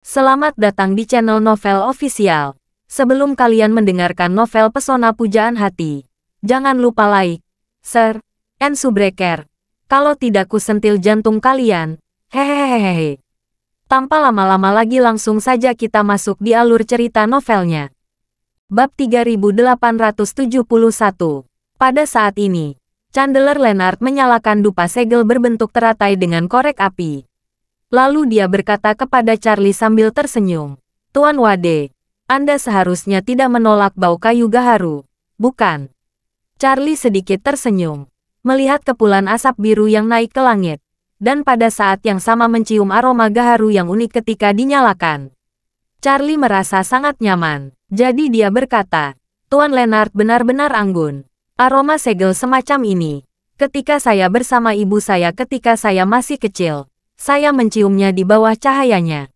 Selamat datang di channel Novel Official. Sebelum kalian mendengarkan novel Pesona Pujaan Hati, jangan lupa like, share, and subscribe. Kalau tidak kusentil jantung kalian. Hehehehe. Tanpa lama-lama lagi langsung saja kita masuk di alur cerita novelnya. Bab 3871. Pada saat ini, Chandler Lennart menyalakan dupa segel berbentuk teratai dengan korek api. Lalu dia berkata kepada Charlie sambil tersenyum, "Tuan Wade, Anda seharusnya tidak menolak bau kayu gaharu, bukan?" Charlie sedikit tersenyum, melihat kepulan asap biru yang naik ke langit, dan pada saat yang sama mencium aroma gaharu yang unik ketika dinyalakan. Charlie merasa sangat nyaman, jadi dia berkata, "Tuan Lennart benar-benar anggun. Aroma segel semacam ini, ketika saya bersama ibu saya ketika saya masih kecil. Saya menciumnya di bawah cahayanya.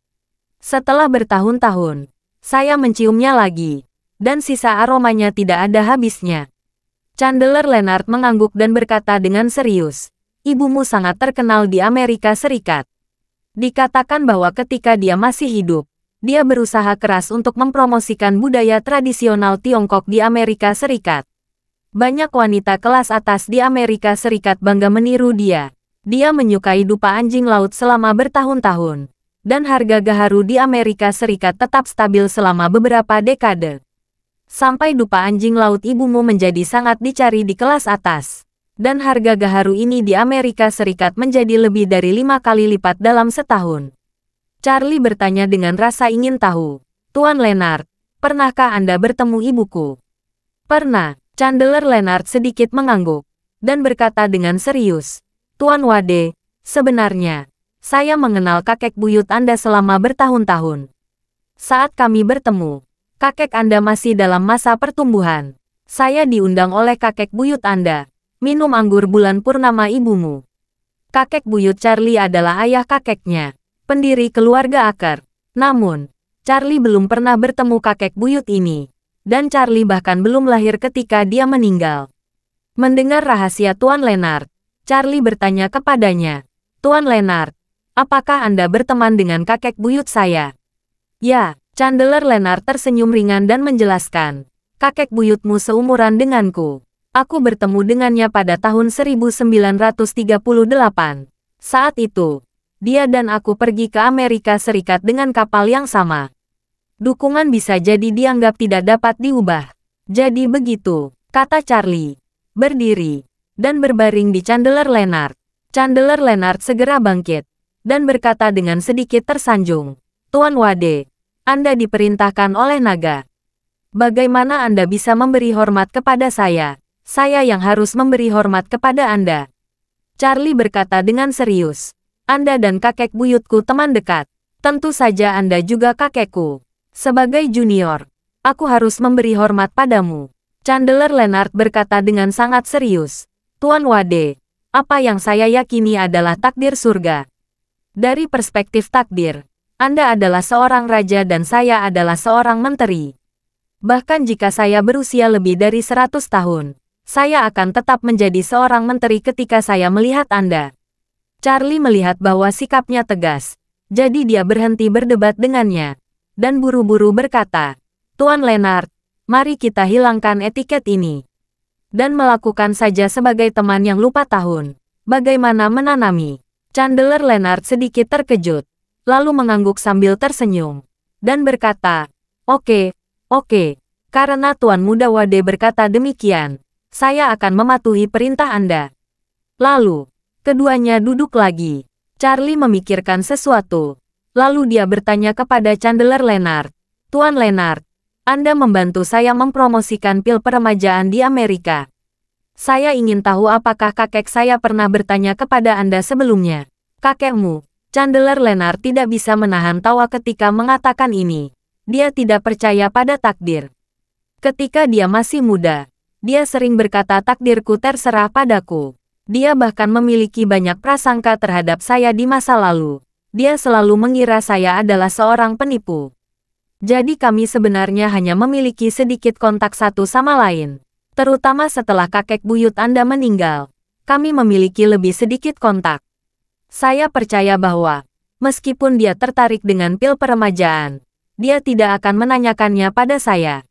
Setelah bertahun-tahun, saya menciumnya lagi, dan sisa aromanya tidak ada habisnya." Chandler Lennart mengangguk dan berkata dengan serius, "Ibumu sangat terkenal di Amerika Serikat. Dikatakan bahwa ketika dia masih hidup, dia berusaha keras untuk mempromosikan budaya tradisional Tiongkok di Amerika Serikat. Banyak wanita kelas atas di Amerika Serikat bangga meniru dia. Dia menyukai dupa anjing laut selama bertahun-tahun, dan harga gaharu di Amerika Serikat tetap stabil selama beberapa dekade. Sampai dupa anjing laut ibumu menjadi sangat dicari di kelas atas, dan harga gaharu ini di Amerika Serikat menjadi lebih dari 5 kali lipat dalam setahun." Charlie bertanya dengan rasa ingin tahu, "Tuan Lennart, pernahkah Anda bertemu ibuku?" "Pernah." Chandler Lennart sedikit mengangguk, dan berkata dengan serius, "Tuan Wade, sebenarnya, saya mengenal kakek buyut Anda selama bertahun-tahun. Saat kami bertemu, kakek Anda masih dalam masa pertumbuhan. Saya diundang oleh kakek buyut Anda, minum anggur bulan purnama ibumu." Kakek buyut Charlie adalah ayah kakeknya, pendiri keluarga Aker. Namun, Charlie belum pernah bertemu kakek buyut ini, dan Charlie bahkan belum lahir ketika dia meninggal. Mendengar rahasia Tuan Lennart, Charlie bertanya kepadanya, "Tuan Lennart, apakah Anda berteman dengan kakek buyut saya?" "Ya." Chandler Lennart tersenyum ringan dan menjelaskan, "Kakek buyutmu seumuran denganku. Aku bertemu dengannya pada tahun 1938. Saat itu, dia dan aku pergi ke Amerika Serikat dengan kapal yang sama. Dukungan bisa jadi dianggap tidak dapat diubah. Jadi begitu," kata Charlie, berdiri dan berbaring di Chandler Lennart. Chandler Lennart segera bangkit, dan berkata dengan sedikit tersanjung, "Tuan Wade, Anda diperintahkan oleh naga. Bagaimana Anda bisa memberi hormat kepada saya? Saya yang harus memberi hormat kepada Anda." Charlie berkata dengan serius, "Anda dan kakek buyutku teman dekat. Tentu saja Anda juga kakekku. Sebagai junior, aku harus memberi hormat padamu." Chandler Lennart berkata dengan sangat serius, "Tuan Wade, apa yang saya yakini adalah takdir surga. Dari perspektif takdir, Anda adalah seorang raja dan saya adalah seorang menteri. Bahkan jika saya berusia lebih dari 100 tahun, saya akan tetap menjadi seorang menteri ketika saya melihat Anda." Charlie melihat bahwa sikapnya tegas, jadi dia berhenti berdebat dengannya, dan buru-buru berkata, "Tuan Lennart, mari kita hilangkan etiket ini dan melakukan saja sebagai teman yang lupa tahun. Bagaimana menanami?" Chandler Lennart sedikit terkejut, lalu mengangguk sambil tersenyum, dan berkata, Oke, karena Tuan Muda Wade berkata demikian, saya akan mematuhi perintah Anda." Lalu, keduanya duduk lagi. Charlie memikirkan sesuatu, lalu dia bertanya kepada Chandler Lennart, "Tuan Lennart, Anda membantu saya mempromosikan pil peremajaan di Amerika. Saya ingin tahu apakah kakek saya pernah bertanya kepada Anda sebelumnya?" "Kakekmu." Chandler Lennart tidak bisa menahan tawa ketika mengatakan ini. Dia tidak percaya pada takdir. Ketika dia masih muda, dia sering berkata takdirku terserah padaku. Dia bahkan memiliki banyak prasangka terhadap saya di masa lalu. Dia selalu mengira saya adalah seorang penipu. Jadi kami sebenarnya hanya memiliki sedikit kontak satu sama lain. Terutama setelah kakek buyut Anda meninggal, kami memiliki lebih sedikit kontak. Saya percaya bahwa, Meskipun dia tertarik dengan pil peremajaan, dia tidak akan menanyakannya pada saya.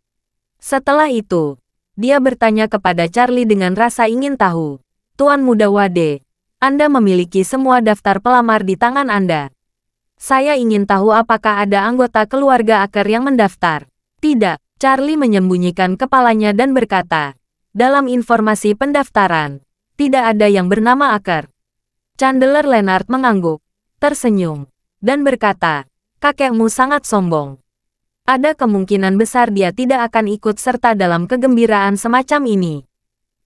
Setelah itu, dia bertanya kepada Charlie dengan rasa ingin tahu. Tuan Muda Wade, Anda memiliki semua daftar pelamar di tangan Anda. Saya ingin tahu apakah ada anggota keluarga Aker yang mendaftar. Tidak, Charlie menyembunyikan kepalanya dan berkata, dalam informasi pendaftaran, tidak ada yang bernama Aker. Chandler Leonard mengangguk, tersenyum, dan berkata, kakekmu sangat sombong. Ada kemungkinan besar dia tidak akan ikut serta dalam kegembiraan semacam ini.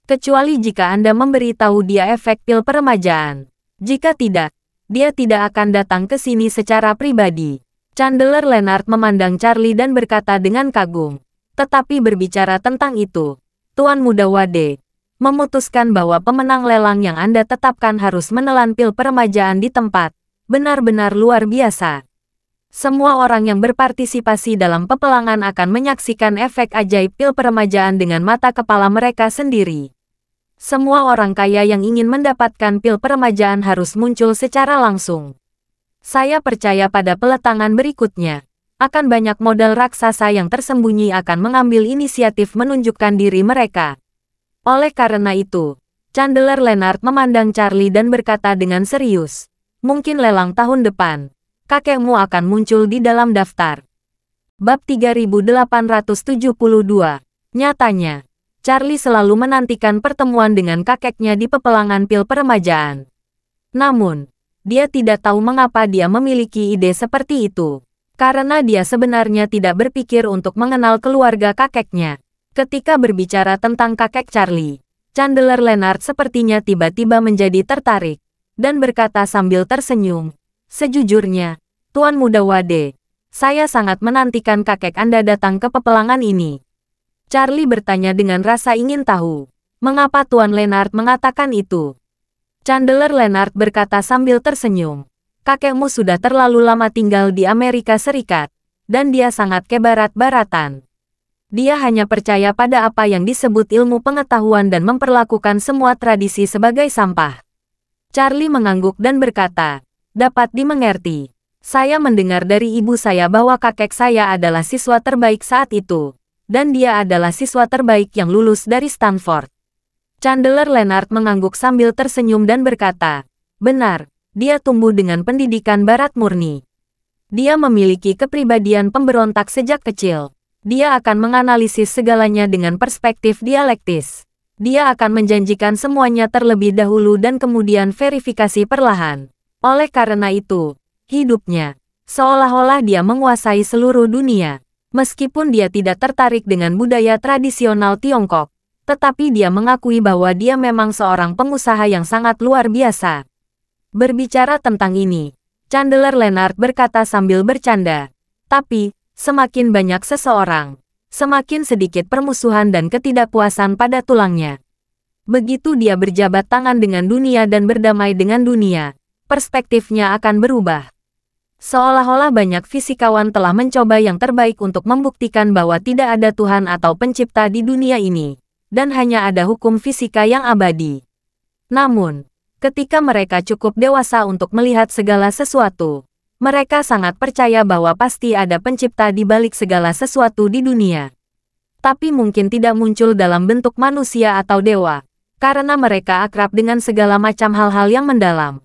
Kecuali jika Anda memberitahu dia efek pil peremajaan. Jika tidak, dia tidak akan datang ke sini secara pribadi. Chandler Leonard memandang Charlie dan berkata dengan kagum. Tetapi berbicara tentang itu, Tuan Muda Wade memutuskan bahwa pemenang lelang yang Anda tetapkan harus menelan pil peremajaan di tempat. Benar-benar luar biasa. Semua orang yang berpartisipasi dalam peperangan akan menyaksikan efek ajaib pil peremajaan dengan mata kepala mereka sendiri. Semua orang kaya yang ingin mendapatkan pil peremajaan harus muncul secara langsung. Saya percaya pada peletangan berikutnya, akan banyak modal raksasa yang tersembunyi akan mengambil inisiatif menunjukkan diri mereka. Oleh karena itu, Chandler Leonard memandang Charlie dan berkata dengan serius, mungkin lelang tahun depan. Kakekmu akan muncul di dalam daftar. Bab 3872. Nyatanya, Charlie selalu menantikan pertemuan dengan kakeknya di peperangan pil peremajaan. Namun, dia tidak tahu mengapa dia memiliki ide seperti itu. Karena dia sebenarnya tidak berpikir untuk mengenal keluarga kakeknya. Ketika berbicara tentang kakek Charlie, Chandler Leonard sepertinya tiba-tiba menjadi tertarik, dan berkata sambil tersenyum, sejujurnya, Tuan Muda Wade, saya sangat menantikan kakek Anda datang ke peperangan ini. Charlie bertanya dengan rasa ingin tahu, mengapa Tuan Leonard mengatakan itu. Chandler Leonard berkata sambil tersenyum, kakekmu sudah terlalu lama tinggal di Amerika Serikat, dan dia sangat kebarat-baratan. Dia hanya percaya pada apa yang disebut ilmu pengetahuan dan memperlakukan semua tradisi sebagai sampah. Charlie mengangguk dan berkata, dapat dimengerti. Saya mendengar dari ibu saya bahwa kakek saya adalah siswa terbaik saat itu, dan dia adalah siswa terbaik yang lulus dari Stanford. Chandler Leonard mengangguk sambil tersenyum dan berkata, benar, dia tumbuh dengan pendidikan barat murni. Dia memiliki kepribadian pemberontak sejak kecil. Dia akan menganalisis segalanya dengan perspektif dialektis. Dia akan menjanjikan semuanya terlebih dahulu dan kemudian verifikasi perlahan. Oleh karena itu, hidupnya, seolah-olah dia menguasai seluruh dunia. Meskipun dia tidak tertarik dengan budaya tradisional Tiongkok, tetapi dia mengakui bahwa dia memang seorang pengusaha yang sangat luar biasa. Berbicara tentang ini, Chandler Leonard berkata sambil bercanda, tapi, semakin banyak seseorang, semakin sedikit permusuhan dan ketidakpuasan pada tulangnya. Begitu dia berjabat tangan dengan dunia dan berdamai dengan dunia, perspektifnya akan berubah. Seolah-olah banyak fisikawan telah mencoba yang terbaik untuk membuktikan bahwa tidak ada Tuhan atau pencipta di dunia ini, dan hanya ada hukum fisika yang abadi. Namun, ketika mereka cukup dewasa untuk melihat segala sesuatu, mereka sangat percaya bahwa pasti ada pencipta di balik segala sesuatu di dunia. Tapi mungkin tidak muncul dalam bentuk manusia atau dewa, karena mereka akrab dengan segala macam hal-hal yang mendalam.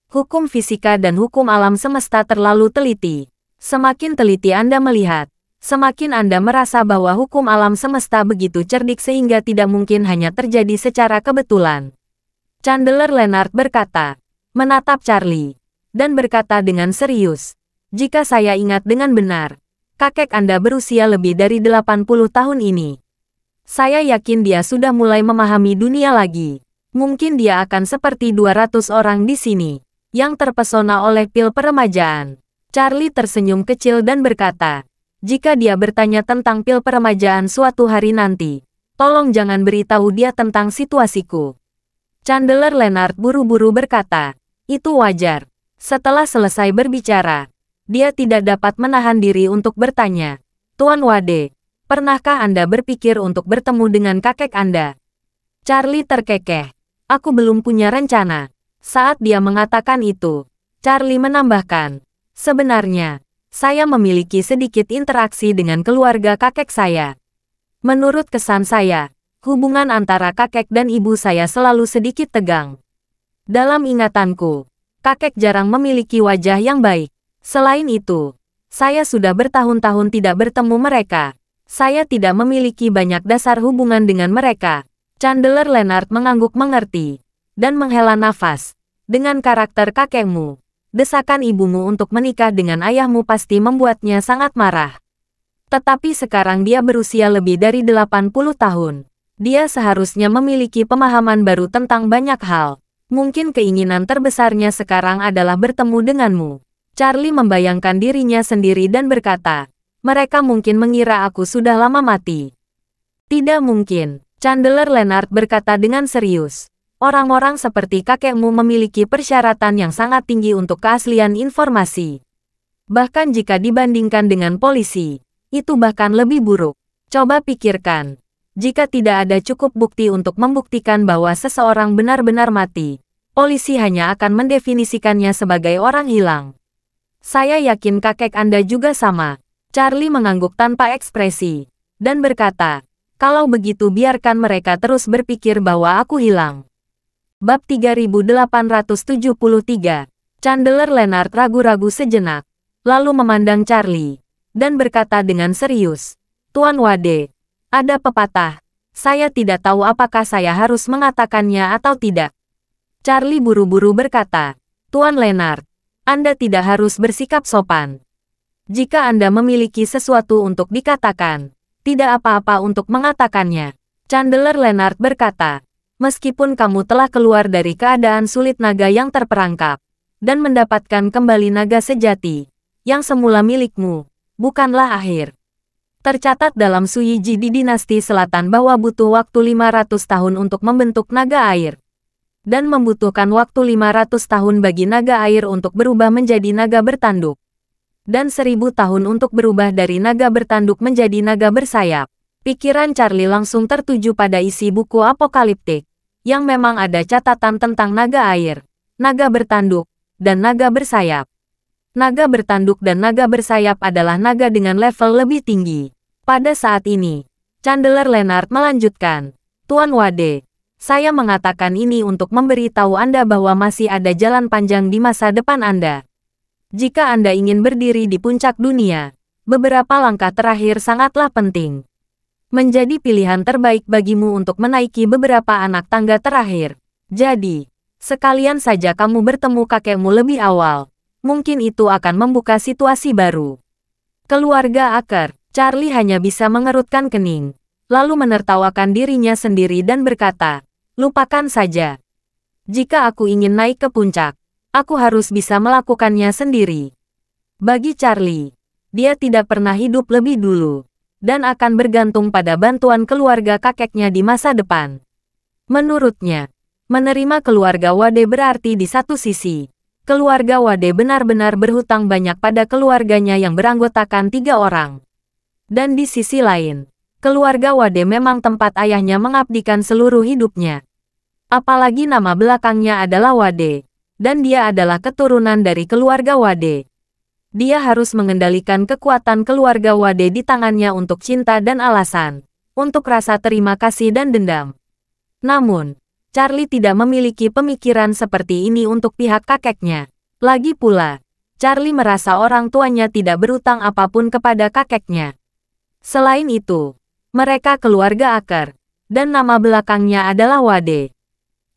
Hukum fisika dan hukum alam semesta terlalu teliti. Semakin teliti Anda melihat, semakin Anda merasa bahwa hukum alam semesta begitu cerdik sehingga tidak mungkin hanya terjadi secara kebetulan. Chandler Leonard berkata, menatap Charlie, dan berkata dengan serius, jika saya ingat dengan benar, kakek Anda berusia lebih dari 80 tahun ini. Saya yakin dia sudah mulai memahami dunia lagi. Mungkin dia akan seperti 200 orang di sini, yang terpesona oleh pil peremajaan. Charlie tersenyum kecil dan berkata, jika dia bertanya tentang pil peremajaan suatu hari nanti, tolong jangan beritahu dia tentang situasiku. Chandler Leonard buru-buru berkata, itu wajar. Setelah selesai berbicara, dia tidak dapat menahan diri untuk bertanya, Tuan Wade, pernahkah Anda berpikir untuk bertemu dengan kakek Anda? Charlie terkekeh, aku belum punya rencana. Saat dia mengatakan itu, Charlie menambahkan, Sebenarnya, saya memiliki sedikit interaksi dengan keluarga kakek saya. Menurut kesan saya, hubungan antara kakek dan ibu saya selalu sedikit tegang. Dalam ingatanku, kakek jarang memiliki wajah yang baik. Selain itu, saya sudah bertahun-tahun tidak bertemu mereka. Saya tidak memiliki banyak dasar hubungan dengan mereka. Chandler Leonard mengangguk mengerti, dan menghela nafas. Dengan karakter kakekmu, desakan ibumu untuk menikah dengan ayahmu pasti membuatnya sangat marah. Tetapi sekarang dia berusia lebih dari 80 tahun. Dia seharusnya memiliki pemahaman baru tentang banyak hal. Mungkin keinginan terbesarnya sekarang adalah bertemu denganmu. Charlie membayangkan dirinya sendiri dan berkata, mereka mungkin mengira aku sudah lama mati. Tidak mungkin, Chandler Leonard berkata dengan serius. Orang-orang seperti kakekmu memiliki persyaratan yang sangat tinggi untuk keaslian informasi. Bahkan jika dibandingkan dengan polisi, itu bahkan lebih buruk. Coba pikirkan, jika tidak ada cukup bukti untuk membuktikan bahwa seseorang benar-benar mati, polisi hanya akan mendefinisikannya sebagai orang hilang. Saya yakin kakek Anda juga sama. Charlie mengangguk tanpa ekspresi, dan berkata, kalau begitu biarkan mereka terus berpikir bahwa aku hilang. Bab 3873, Chandler Leonard ragu-ragu sejenak, lalu memandang Charlie, dan berkata dengan serius, Tuan Wade, ada pepatah, saya tidak tahu apakah saya harus mengatakannya atau tidak. Charlie buru-buru berkata, Tuan Leonard, Anda tidak harus bersikap sopan. Jika Anda memiliki sesuatu untuk dikatakan, tidak apa-apa untuk mengatakannya. Chandler Leonard berkata, meskipun kamu telah keluar dari keadaan sulit naga yang terperangkap, dan mendapatkan kembali naga sejati, yang semula milikmu, bukanlah akhir. Tercatat dalam Suyiji di dinasti selatan bahwa butuh waktu 500 tahun untuk membentuk naga air. Dan membutuhkan waktu 500 tahun bagi naga air untuk berubah menjadi naga bertanduk. Dan 1000 tahun untuk berubah dari naga bertanduk menjadi naga bersayap. Pikiran Charlie langsung tertuju pada isi buku apokaliptik, yang memang ada catatan tentang naga air, naga bertanduk, dan naga bersayap. Naga bertanduk dan naga bersayap adalah naga dengan level lebih tinggi. Pada saat ini, Chandler Leonard melanjutkan, Tuan Wade, saya mengatakan ini untuk memberitahu Anda bahwa masih ada jalan panjang di masa depan Anda. Jika Anda ingin berdiri di puncak dunia, beberapa langkah terakhir sangatlah penting. Menjadi pilihan terbaik bagimu untuk menaiki beberapa anak tangga terakhir. Jadi, sekalian saja kamu bertemu kakekmu lebih awal. Mungkin itu akan membuka situasi baru. Keluarga Aker, Charlie hanya bisa mengerutkan kening, lalu menertawakan dirinya sendiri dan berkata, lupakan saja. Jika aku ingin naik ke puncak, aku harus bisa melakukannya sendiri. Bagi Charlie, dia tidak pernah hidup lebih dulu, dan akan bergantung pada bantuan keluarga kakeknya di masa depan. Menurutnya, menerima keluarga Wade berarti di satu sisi, keluarga Wade benar-benar berhutang banyak pada keluarganya yang beranggotakan 3 orang. Dan di sisi lain, keluarga Wade memang tempat ayahnya mengabdikan seluruh hidupnya. Apalagi nama belakangnya adalah Wade, dan dia adalah keturunan dari keluarga Wade. Dia harus mengendalikan kekuatan keluarga Wade di tangannya untuk cinta dan alasan, untuk rasa terima kasih dan dendam. Namun, Charlie tidak memiliki pemikiran seperti ini untuk pihak kakeknya. Lagi pula, Charlie merasa orang tuanya tidak berutang apapun kepada kakeknya. Selain itu, mereka keluarga Aker, dan nama belakangnya adalah Wade.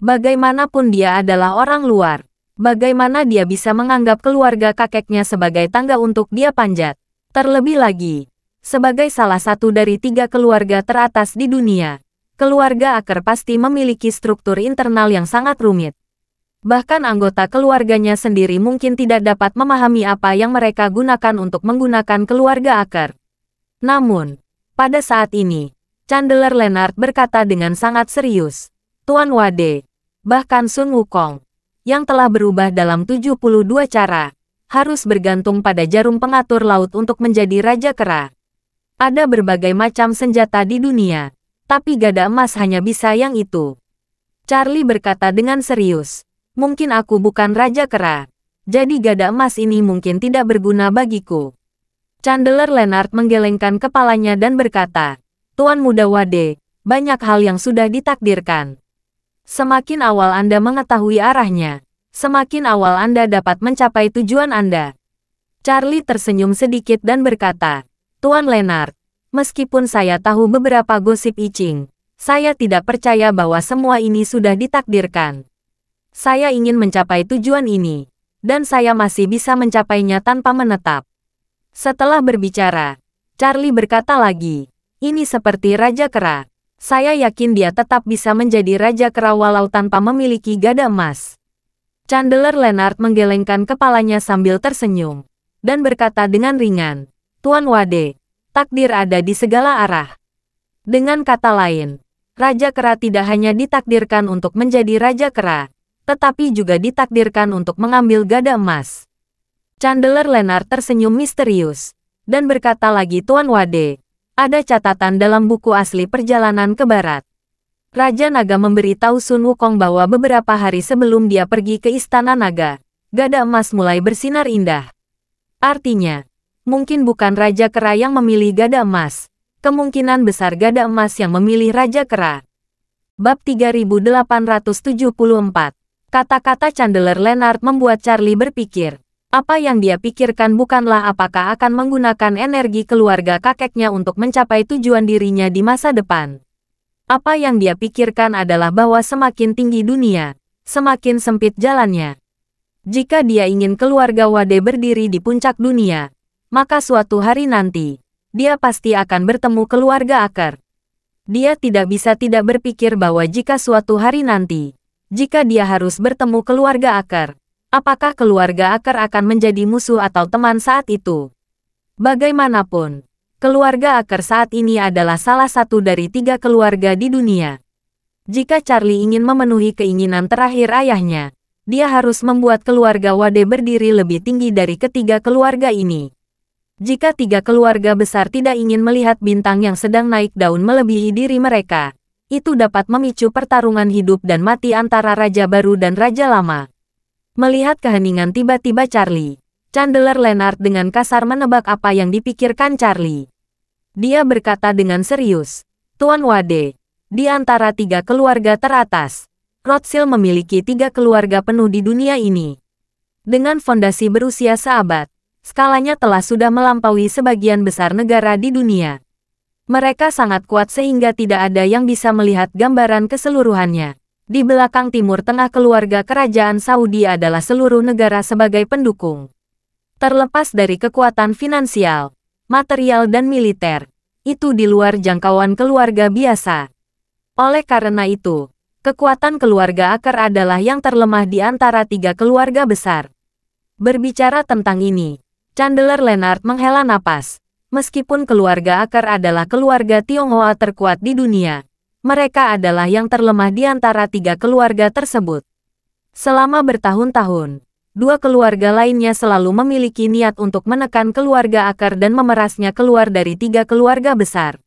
Bagaimanapun dia adalah orang luar. Bagaimana dia bisa menganggap keluarga kakeknya sebagai tangga untuk dia panjat? Terlebih lagi, sebagai salah satu dari 3 keluarga teratas di dunia, keluarga Aker pasti memiliki struktur internal yang sangat rumit. Bahkan anggota keluarganya sendiri mungkin tidak dapat memahami apa yang mereka gunakan untuk menggunakan keluarga Aker. Namun, pada saat ini, Chandler Leonard berkata dengan sangat serius, Tuan Wade, bahkan Sun Wukong, yang telah berubah dalam 72 cara, harus bergantung pada jarum pengatur laut untuk menjadi Raja Kera. Ada berbagai macam senjata di dunia, tapi gada emas hanya bisa yang itu. Charlie berkata dengan serius, mungkin aku bukan Raja Kera, jadi gada emas ini mungkin tidak berguna bagiku. Chandler Leonard menggelengkan kepalanya dan berkata, Tuan Muda Wade, banyak hal yang sudah ditakdirkan. Semakin awal Anda mengetahui arahnya, semakin awal Anda dapat mencapai tujuan Anda. Charlie tersenyum sedikit dan berkata, Tuan Leonard, meskipun saya tahu beberapa gosip I Ching, saya tidak percaya bahwa semua ini sudah ditakdirkan. Saya ingin mencapai tujuan ini, dan saya masih bisa mencapainya tanpa menetap. Setelah berbicara, Charlie berkata lagi, ini seperti Raja Kera. Saya yakin dia tetap bisa menjadi Raja Kera walau tanpa memiliki gada emas. Chandler Leonard menggelengkan kepalanya sambil tersenyum, dan berkata dengan ringan, Tuan Wade, takdir ada di segala arah. Dengan kata lain, Raja Kera tidak hanya ditakdirkan untuk menjadi Raja Kera, tetapi juga ditakdirkan untuk mengambil gada emas. Chandler Leonard tersenyum misterius, dan berkata lagi Tuan Wade, ada catatan dalam buku asli perjalanan ke barat. Raja Naga memberitahu Sun Wukong bahwa beberapa hari sebelum dia pergi ke Istana Naga, gada emas mulai bersinar indah. Artinya, mungkin bukan Raja Kera yang memilih gada emas, kemungkinan besar gada emas yang memilih Raja Kera. Bab 3874. Kata-kata Chandler Leonard membuat Charlie berpikir. Apa yang dia pikirkan bukanlah apakah akan menggunakan energi keluarga kakeknya untuk mencapai tujuan dirinya di masa depan. Apa yang dia pikirkan adalah bahwa semakin tinggi dunia, semakin sempit jalannya. Jika dia ingin keluarga Wade berdiri di puncak dunia, maka suatu hari nanti, dia pasti akan bertemu keluarga Aker. Dia tidak bisa tidak berpikir bahwa jika suatu hari nanti, jika dia harus bertemu keluarga Aker, apakah keluarga Aker akan menjadi musuh atau teman saat itu? Bagaimanapun, keluarga Aker saat ini adalah salah satu dari 3 keluarga di dunia. Jika Charlie ingin memenuhi keinginan terakhir ayahnya, dia harus membuat keluarga Wade berdiri lebih tinggi dari ketiga keluarga ini. Jika 3 keluarga besar tidak ingin melihat bintang yang sedang naik daun melebihi diri mereka, itu dapat memicu pertarungan hidup dan mati antara Raja Baru dan Raja Lama. Melihat keheningan tiba-tiba Charlie, Chandler Leonard dengan kasar menebak apa yang dipikirkan Charlie. Dia berkata dengan serius, Tuan Wade, di antara 3 keluarga teratas, Rothschild memiliki 3 keluarga penuh di dunia ini. Dengan fondasi berusia seabad, skalanya telah sudah melampaui sebagian besar negara di dunia. Mereka sangat kuat sehingga tidak ada yang bisa melihat gambaran keseluruhannya. Di belakang Timur Tengah keluarga kerajaan Saudi adalah seluruh negara sebagai pendukung. Terlepas dari kekuatan finansial, material dan militer, itu di luar jangkauan keluarga biasa. Oleh karena itu, kekuatan keluarga Aker adalah yang terlemah di antara 3 keluarga besar. Berbicara tentang ini, Chandler Leonard menghela napas. Meskipun keluarga Aker adalah keluarga Tionghoa terkuat di dunia, mereka adalah yang terlemah di antara 3 keluarga tersebut. Selama bertahun-tahun, 2 keluarga lainnya selalu memiliki niat untuk menekan keluarga Aker dan memerasnya keluar dari 3 keluarga besar.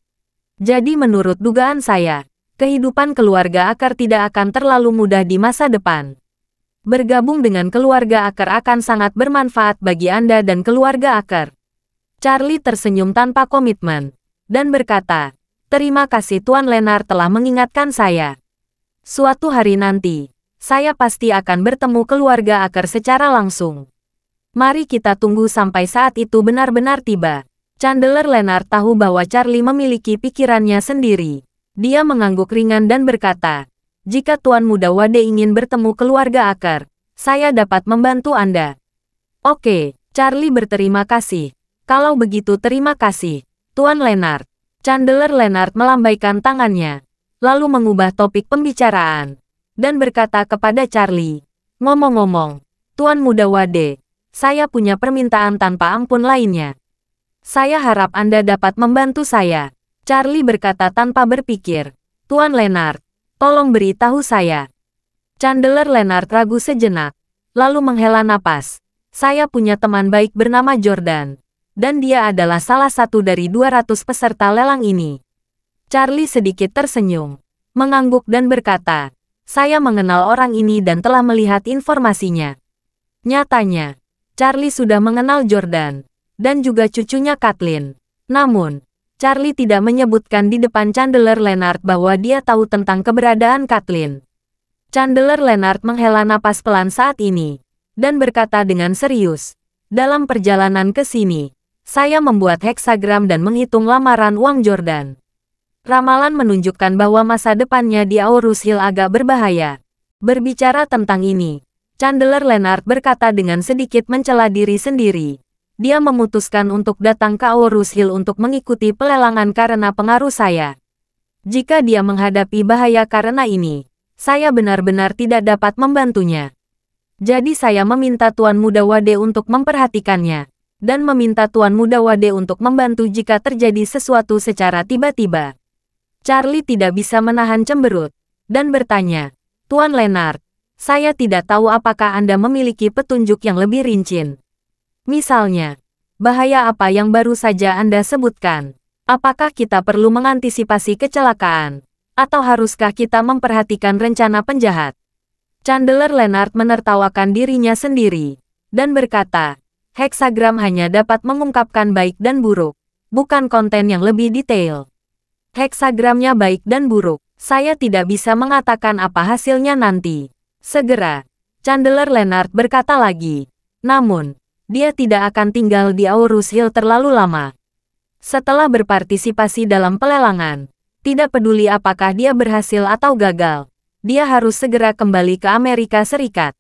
Jadi menurut dugaan saya, kehidupan keluarga Aker tidak akan terlalu mudah di masa depan. Bergabung dengan keluarga Aker akan sangat bermanfaat bagi Anda dan keluarga Aker. Charlie tersenyum tanpa komitmen, dan berkata, terima kasih Tuan Leonard telah mengingatkan saya. Suatu hari nanti, saya pasti akan bertemu keluarga Aker secara langsung. Mari kita tunggu sampai saat itu benar-benar tiba. Chandler Leonard tahu bahwa Charlie memiliki pikirannya sendiri. Dia mengangguk ringan dan berkata, jika Tuan Muda Wade ingin bertemu keluarga Aker, saya dapat membantu Anda. Oke, Charlie berterima kasih. Kalau begitu terima kasih, Tuan Leonard. Chandler Leonard melambaikan tangannya, lalu mengubah topik pembicaraan, dan berkata kepada Charlie, ngomong-ngomong, Tuan Muda Wade, saya punya permintaan tanpa ampun lainnya. Saya harap Anda dapat membantu saya. Charlie berkata tanpa berpikir, Tuan Leonard, tolong beritahu saya. Chandler Leonard ragu sejenak, lalu menghela napas. Saya punya teman baik bernama Jordan, dan dia adalah salah satu dari 200 peserta lelang ini. Charlie sedikit tersenyum, mengangguk dan berkata, saya mengenal orang ini dan telah melihat informasinya. Nyatanya, Charlie sudah mengenal Jordan, dan juga cucunya Kathleen. Namun, Charlie tidak menyebutkan di depan Chandler Leonard bahwa dia tahu tentang keberadaan Kathleen. Chandler Leonard menghela napas pelan saat ini, dan berkata dengan serius, dalam perjalanan ke sini, saya membuat heksagram dan menghitung lamaran uang Jordan. Ramalan menunjukkan bahwa masa depannya di Aurus Hill agak berbahaya. Berbicara tentang ini, Chandler Leonard berkata dengan sedikit mencela diri sendiri. Dia memutuskan untuk datang ke Aurus Hill untuk mengikuti pelelangan karena pengaruh saya. Jika dia menghadapi bahaya karena ini, saya benar-benar tidak dapat membantunya. Jadi saya meminta Tuan Muda Wade untuk memperhatikannya, dan meminta Tuan Muda Wade untuk membantu jika terjadi sesuatu secara tiba-tiba. Charlie tidak bisa menahan cemberut, dan bertanya, Tuan Leonard, saya tidak tahu apakah Anda memiliki petunjuk yang lebih rinci. Misalnya, bahaya apa yang baru saja Anda sebutkan? Apakah kita perlu mengantisipasi kecelakaan? Atau haruskah kita memperhatikan rencana penjahat? Chandler Leonard menertawakan dirinya sendiri, dan berkata, heksagram hanya dapat mengungkapkan baik dan buruk, bukan konten yang lebih detail. Heksagramnya baik dan buruk, saya tidak bisa mengatakan apa hasilnya nanti. Segera, Chandler Leonard berkata lagi. Namun, dia tidak akan tinggal di Aurus Hill terlalu lama. Setelah berpartisipasi dalam pelelangan, tidak peduli apakah dia berhasil atau gagal, dia harus segera kembali ke Amerika Serikat.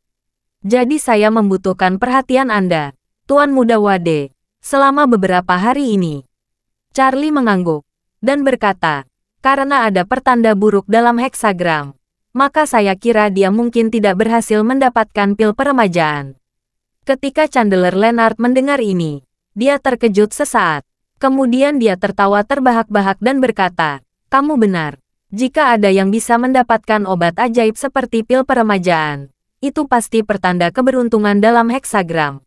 Jadi saya membutuhkan perhatian Anda, Tuan Muda Wade, selama beberapa hari ini. Charlie mengangguk, dan berkata, karena ada pertanda buruk dalam heksagram, maka saya kira dia mungkin tidak berhasil mendapatkan pil peremajaan. Ketika Chandler Leonard mendengar ini, dia terkejut sesaat. Kemudian dia tertawa terbahak-bahak dan berkata, kamu benar. Jika ada yang bisa mendapatkan obat ajaib seperti pil peremajaan, itu pasti pertanda keberuntungan dalam heksagram.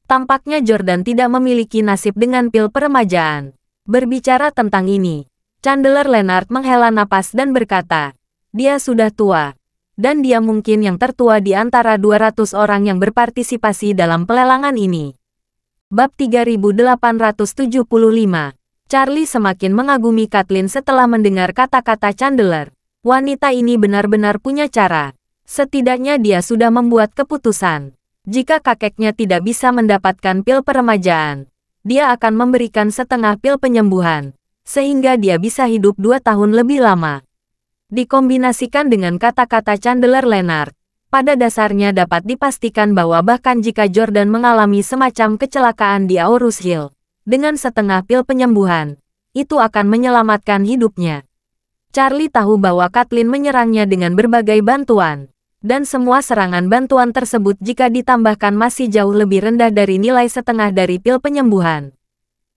Tampaknya Jordan tidak memiliki nasib dengan pil peremajaan. Berbicara tentang ini, Chandler Leonard menghela napas dan berkata, dia sudah tua, dan dia mungkin yang tertua di antara 200 orang yang berpartisipasi dalam pelelangan ini. Bab 3875. Charlie semakin mengagumi Kathleen setelah mendengar kata-kata Chandler. Wanita ini benar-benar punya cara. Setidaknya dia sudah membuat keputusan. Jika kakeknya tidak bisa mendapatkan pil peremajaan, dia akan memberikan setengah pil penyembuhan, sehingga dia bisa hidup 2 tahun lebih lama. Dikombinasikan dengan kata-kata Chandler Leonard, pada dasarnya dapat dipastikan bahwa bahkan jika Jordan mengalami semacam kecelakaan di Aurus Hill, dengan setengah pil penyembuhan, itu akan menyelamatkan hidupnya. Charlie tahu bahwa Kathleen menyerangnya dengan berbagai bantuan, dan semua serangan bantuan tersebut jika ditambahkan masih jauh lebih rendah dari nilai setengah dari pil penyembuhan.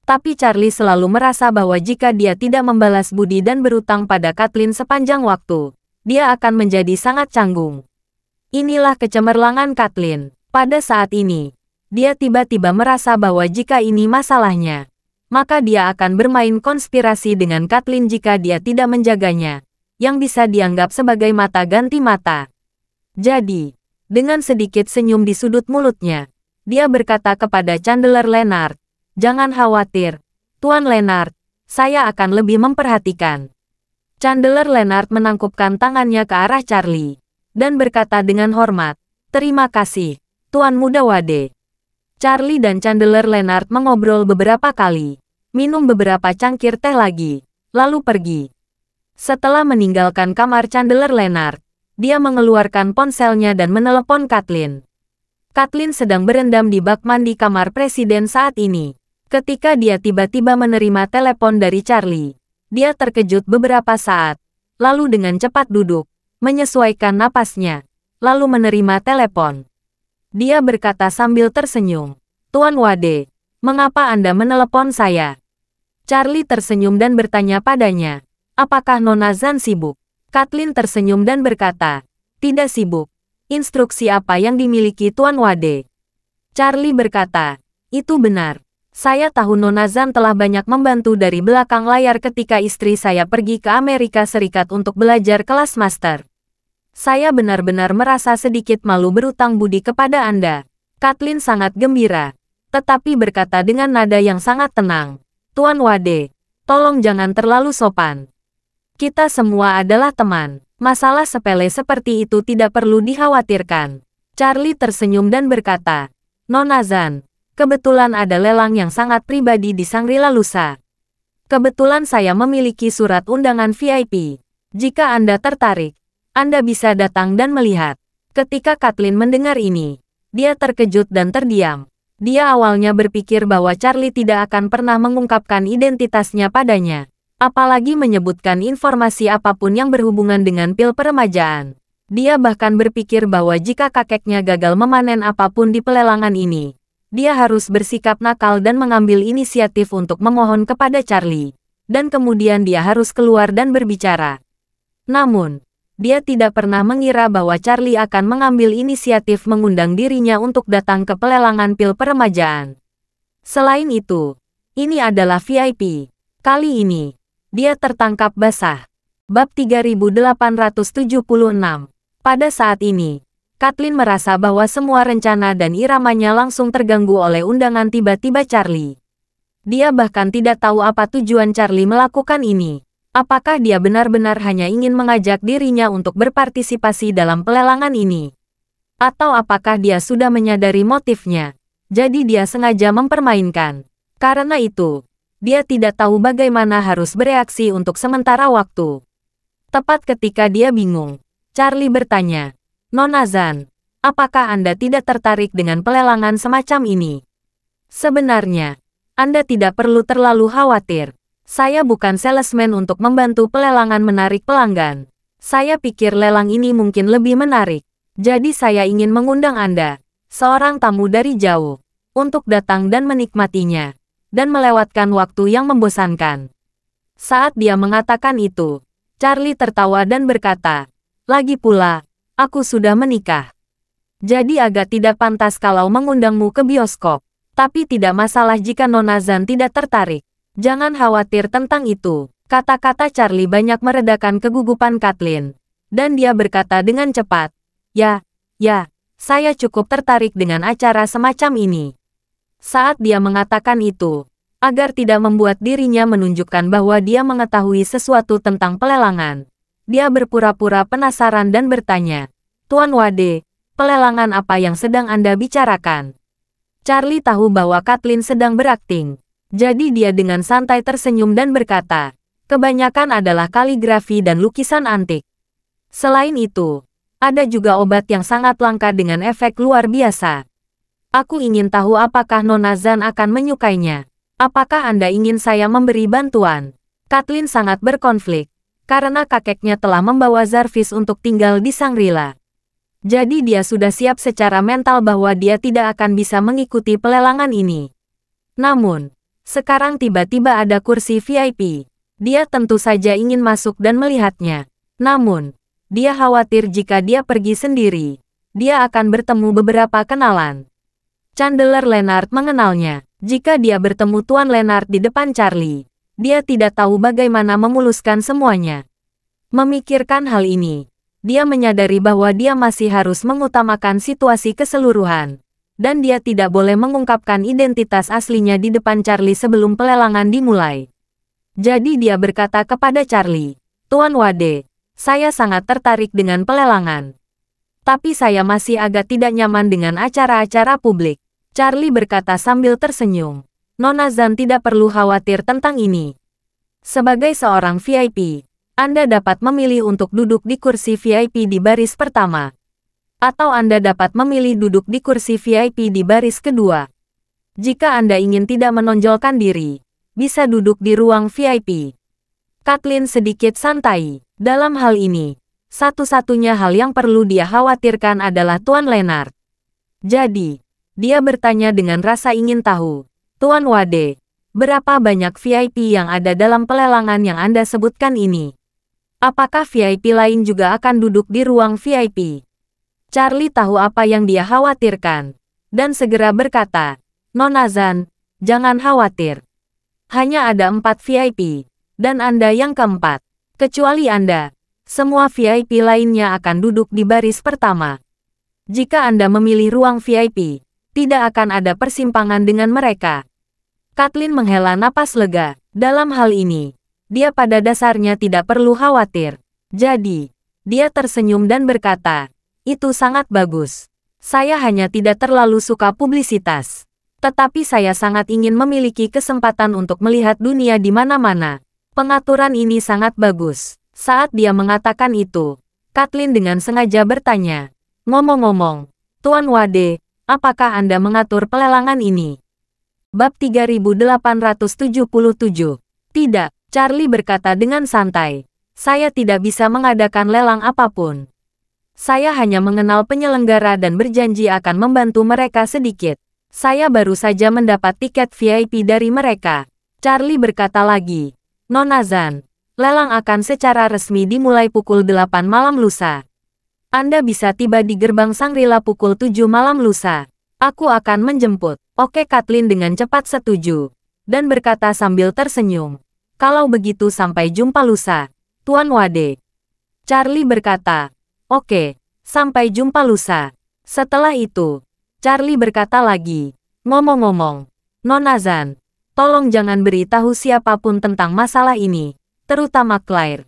Tapi Charlie selalu merasa bahwa jika dia tidak membalas budi dan berutang pada Kathleen sepanjang waktu, dia akan menjadi sangat canggung. Inilah kecemerlangan Kathleen. Pada saat ini, dia tiba-tiba merasa bahwa jika ini masalahnya, maka dia akan bermain konspirasi dengan Kathleen jika dia tidak menjaganya, yang bisa dianggap sebagai mata ganti mata. Jadi, dengan sedikit senyum di sudut mulutnya, dia berkata kepada Chandler Leonard, jangan khawatir, Tuan Leonard, saya akan lebih memperhatikan. Chandler Leonard menangkupkan tangannya ke arah Charlie, dan berkata dengan hormat, terima kasih, Tuan Muda Wade. Charlie dan Chandler Leonard mengobrol beberapa kali, minum beberapa cangkir teh lagi, lalu pergi. Setelah meninggalkan kamar Chandler Leonard, dia mengeluarkan ponselnya dan menelepon Kathleen. Kathleen sedang berendam di bak mandi kamar presiden saat ini. Ketika dia tiba-tiba menerima telepon dari Charlie, dia terkejut beberapa saat, lalu dengan cepat duduk, menyesuaikan napasnya, lalu menerima telepon. Dia berkata sambil tersenyum, Tuan Wade, mengapa Anda menelepon saya? Charlie tersenyum dan bertanya padanya, apakah Nona Zan sibuk? Kathleen tersenyum dan berkata, tidak sibuk. Instruksi apa yang dimiliki Tuan Wade? Charlie berkata, itu benar. Saya tahu Nona Zan telah banyak membantu dari belakang layar ketika istri saya pergi ke Amerika Serikat untuk belajar kelas master. Saya benar-benar merasa sedikit malu berutang budi kepada Anda. Kathleen sangat gembira, tetapi berkata dengan nada yang sangat tenang, Tuan Wade, tolong jangan terlalu sopan. Kita semua adalah teman. Masalah sepele seperti itu tidak perlu dikhawatirkan. Charlie tersenyum dan berkata, Nona Zan, kebetulan ada lelang yang sangat pribadi di Shangri-La Lusa. Kebetulan saya memiliki surat undangan VIP. Jika Anda tertarik, Anda bisa datang dan melihat. Ketika Kathleen mendengar ini, dia terkejut dan terdiam. Dia awalnya berpikir bahwa Charlie tidak akan pernah mengungkapkan identitasnya padanya, apalagi menyebutkan informasi apapun yang berhubungan dengan pil peremajaan. Dia bahkan berpikir bahwa jika kakeknya gagal memanen apapun di pelelangan ini, dia harus bersikap nakal dan mengambil inisiatif untuk memohon kepada Charlie, dan kemudian dia harus keluar dan berbicara. Namun, dia tidak pernah mengira bahwa Charlie akan mengambil inisiatif mengundang dirinya untuk datang ke pelelangan pil peremajaan. Selain itu, ini adalah VIP. Kali ini, dia tertangkap basah. Bab 3876. Pada saat ini, Kathleen merasa bahwa semua rencana dan iramanya langsung terganggu oleh undangan tiba-tiba Charlie. Dia bahkan tidak tahu apa tujuan Charlie melakukan ini. Apakah dia benar-benar hanya ingin mengajak dirinya untuk berpartisipasi dalam pelelangan ini? Atau apakah dia sudah menyadari motifnya, jadi dia sengaja mempermainkan? Karena itu, dia tidak tahu bagaimana harus bereaksi untuk sementara waktu. Tepat ketika dia bingung, Charlie bertanya, Nona Zan, apakah Anda tidak tertarik dengan pelelangan semacam ini? Sebenarnya, Anda tidak perlu terlalu khawatir. Saya bukan salesman untuk membantu pelelangan menarik pelanggan. Saya pikir lelang ini mungkin lebih menarik. Jadi saya ingin mengundang Anda, seorang tamu dari jauh, untuk datang dan menikmatinya, dan melewatkan waktu yang membosankan. Saat dia mengatakan itu, Charlie tertawa dan berkata, lagi pula, aku sudah menikah. Jadi agak tidak pantas kalau mengundangmu ke bioskop. Tapi tidak masalah jika Nona Zan tidak tertarik. Jangan khawatir tentang itu. Kata-kata Charlie banyak meredakan kegugupan Kathleen. Dan dia berkata dengan cepat, Ya, saya cukup tertarik dengan acara semacam ini. Saat dia mengatakan itu, agar tidak membuat dirinya menunjukkan bahwa dia mengetahui sesuatu tentang pelelangan, dia berpura-pura penasaran dan bertanya, Tuan Wade, pelelangan apa yang sedang Anda bicarakan? Charlie tahu bahwa Kathleen sedang berakting. Jadi dia dengan santai tersenyum dan berkata, kebanyakan adalah kaligrafi dan lukisan antik. Selain itu, ada juga obat yang sangat langka dengan efek luar biasa. Aku ingin tahu apakah Nona Zan akan menyukainya. Apakah Anda ingin saya memberi bantuan? Kathleen sangat berkonflik, karena kakeknya telah membawa Jarvis untuk tinggal di Shangri-La. Jadi dia sudah siap secara mental bahwa dia tidak akan bisa mengikuti pelelangan ini. Namun, sekarang tiba-tiba ada kursi VIP. Dia tentu saja ingin masuk dan melihatnya. Namun, dia khawatir jika dia pergi sendiri, dia akan bertemu beberapa kenalan. Chandler Lennart mengenalnya. Jika dia bertemu Tuan Lennart di depan Charlie, dia tidak tahu bagaimana memuluskan semuanya. Memikirkan hal ini, dia menyadari bahwa dia masih harus mengutamakan situasi keseluruhan. Dan dia tidak boleh mengungkapkan identitas aslinya di depan Charlie sebelum pelelangan dimulai. Jadi dia berkata kepada Charlie, Tuan Wade, saya sangat tertarik dengan pelelangan. Tapi saya masih agak tidak nyaman dengan acara-acara publik. Charlie berkata sambil tersenyum, Nona Zan tidak perlu khawatir tentang ini. Sebagai seorang VIP, Anda dapat memilih untuk duduk di kursi VIP di baris pertama. Atau Anda dapat memilih duduk di kursi VIP di baris kedua. Jika Anda ingin tidak menonjolkan diri, bisa duduk di ruang VIP. Kathleen sedikit santai. Dalam hal ini, satu-satunya hal yang perlu dia khawatirkan adalah Tuan Lennart. Jadi, dia bertanya dengan rasa ingin tahu, Tuan Wade, berapa banyak VIP yang ada dalam pelelangan yang Anda sebutkan ini? Apakah VIP lain juga akan duduk di ruang VIP? Charlie tahu apa yang dia khawatirkan, dan segera berkata, Nona Zan, jangan khawatir. Hanya ada 4 VIP, dan Anda yang keempat. Kecuali Anda, semua VIP lainnya akan duduk di baris pertama. Jika Anda memilih ruang VIP, Tidak akan ada persimpangan dengan mereka. Kathleen menghela napas lega. Dalam hal ini, dia pada dasarnya tidak perlu khawatir. Jadi, dia tersenyum dan berkata, itu sangat bagus. Saya hanya tidak terlalu suka publisitas. Tetapi saya sangat ingin memiliki kesempatan untuk melihat dunia di mana-mana. Pengaturan ini sangat bagus. Saat dia mengatakan itu, Kathleen dengan sengaja bertanya, ngomong-ngomong, Tuan Wade, apakah Anda mengatur pelelangan ini? Bab 3877. Tidak, Charlie berkata dengan santai. Saya tidak bisa mengadakan lelang apapun. Saya hanya mengenal penyelenggara dan berjanji akan membantu mereka sedikit. Saya baru saja mendapat tiket VIP dari mereka. Charlie berkata lagi, Nona Zan, lelang akan secara resmi dimulai pukul 8 malam lusa. Anda bisa tiba di gerbang Shangri-La pukul 7 malam lusa. Aku akan menjemput. Oke, Kathleen dengan cepat setuju. Dan berkata sambil tersenyum. Kalau begitu sampai jumpa lusa, Tuan Wade. Charlie berkata, oke, sampai jumpa lusa. Setelah itu, Charlie berkata lagi, ngomong-ngomong, Nona Zan, tolong jangan beritahu siapapun tentang masalah ini, terutama Claire.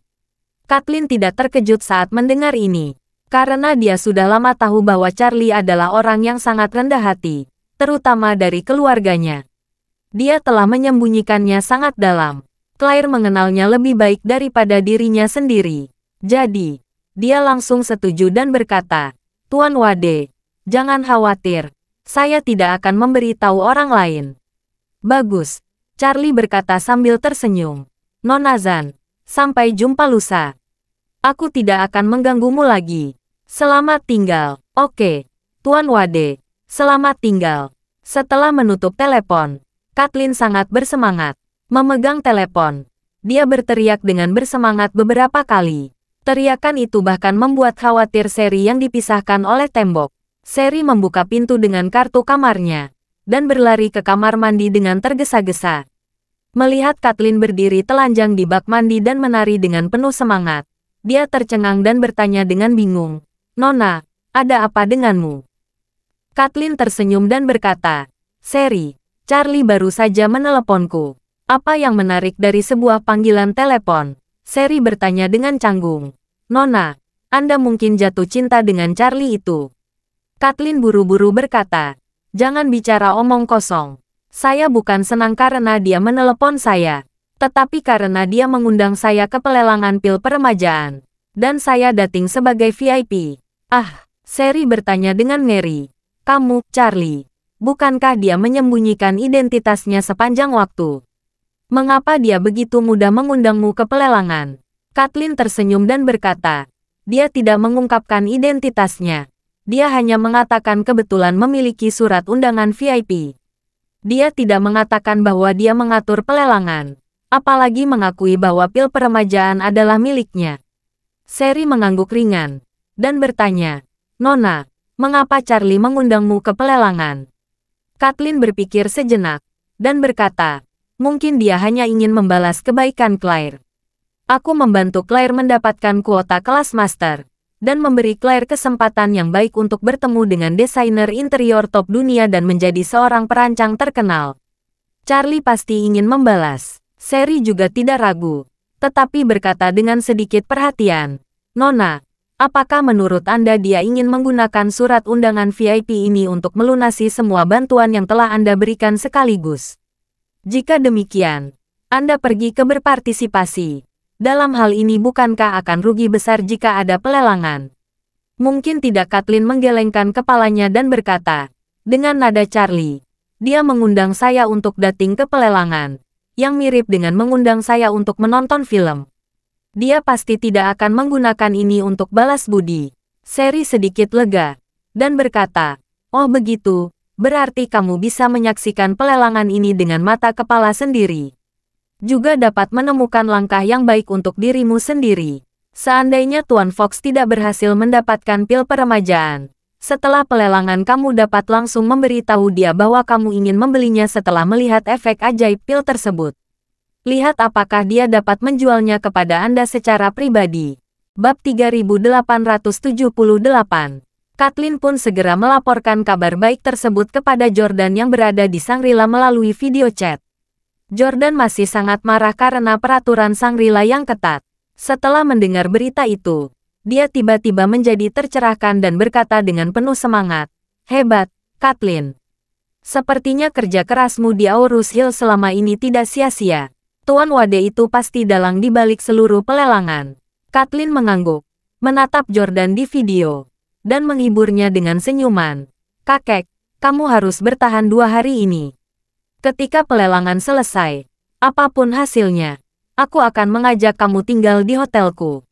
Kathleen tidak terkejut saat mendengar ini, karena dia sudah lama tahu bahwa Charlie adalah orang yang sangat rendah hati, terutama dari keluarganya. Dia telah menyembunyikannya sangat dalam. Claire mengenalnya lebih baik daripada dirinya sendiri. Jadi, dia langsung setuju dan berkata, Tuan Wade, jangan khawatir, saya tidak akan memberitahu orang lain. Bagus, Charlie berkata sambil tersenyum. Nona Zan, sampai jumpa lusa. Aku tidak akan mengganggumu lagi. Selamat tinggal. Oke, Tuan Wade, selamat tinggal. Setelah menutup telepon, Kathleen sangat bersemangat. Memegang telepon, dia berteriak dengan bersemangat beberapa kali. Teriakan itu bahkan membuat khawatir Sherry yang dipisahkan oleh tembok. Sherry membuka pintu dengan kartu kamarnya, dan berlari ke kamar mandi dengan tergesa-gesa. Melihat Kathleen berdiri telanjang di bak mandi dan menari dengan penuh semangat, dia tercengang dan bertanya dengan bingung, Nona, ada apa denganmu? Kathleen tersenyum dan berkata, Sherry, Charlie baru saja meneleponku. Apa yang menarik dari sebuah panggilan telepon? Sherry bertanya dengan canggung. Nona, Anda mungkin jatuh cinta dengan Charlie itu. Kathleen buru-buru berkata, jangan bicara omong kosong. Saya bukan senang karena dia menelepon saya, tetapi karena dia mengundang saya ke pelelangan pil peremajaan. Dan saya dating sebagai VIP. Ah, Sherry bertanya dengan ngeri. Kamu, Charlie, bukankah dia menyembunyikan identitasnya sepanjang waktu? Mengapa dia begitu mudah mengundangmu ke pelelangan? Kathleen tersenyum dan berkata, dia tidak mengungkapkan identitasnya. Dia hanya mengatakan kebetulan memiliki surat undangan VIP. Dia tidak mengatakan bahwa dia mengatur pelelangan, apalagi mengakui bahwa pil peremajaan adalah miliknya. Sherry mengangguk ringan, dan bertanya, Nona, mengapa Charlie mengundangmu ke pelelangan? Kathleen berpikir sejenak, dan berkata, mungkin dia hanya ingin membalas kebaikan Claire. Aku membantu Claire mendapatkan kuota kelas master, dan memberi Claire kesempatan yang baik untuk bertemu dengan desainer interior top dunia dan menjadi seorang perancang terkenal. Charlie pasti ingin membalas. Sherry juga tidak ragu, tetapi berkata dengan sedikit perhatian, Nona, apakah menurut Anda dia ingin menggunakan surat undangan VIP ini untuk melunasi semua bantuan yang telah Anda berikan sekaligus? Jika demikian, Anda pergi ke berpartisipasi. Dalam hal ini bukankah akan rugi besar jika ada pelelangan? Mungkin tidak. Kathleen menggelengkan kepalanya dan berkata, dengan nada Charlie, dia mengundang saya untuk dating ke pelelangan, yang mirip dengan mengundang saya untuk menonton film. Dia pasti tidak akan menggunakan ini untuk balas budi. Sherry sedikit lega, dan berkata, oh begitu, berarti kamu bisa menyaksikan pelelangan ini dengan mata kepala sendiri. Juga dapat menemukan langkah yang baik untuk dirimu sendiri. Seandainya Tuan Fox tidak berhasil mendapatkan pil peremajaan, setelah pelelangan kamu dapat langsung memberitahu dia bahwa kamu ingin membelinya setelah melihat efek ajaib pil tersebut. Lihat apakah dia dapat menjualnya kepada Anda secara pribadi. Bab 3878. Kathleen pun segera melaporkan kabar baik tersebut kepada Jordan yang berada di Shangri-La melalui video chat. Jordan masih sangat marah karena peraturan Shangri-La yang ketat. Setelah mendengar berita itu, dia tiba-tiba menjadi tercerahkan dan berkata dengan penuh semangat, "Hebat, Kathleen. Sepertinya kerja kerasmu di Aurus Hill selama ini tidak sia-sia. Tuan Wade itu pasti dalang di balik seluruh pelelangan." Kathleen mengangguk, menatap Jordan di video, dan menghiburnya dengan senyuman. "Kakek, kamu harus bertahan 2 hari ini. Ketika pelelangan selesai, apapun hasilnya, aku akan mengajak kamu tinggal di hotelku.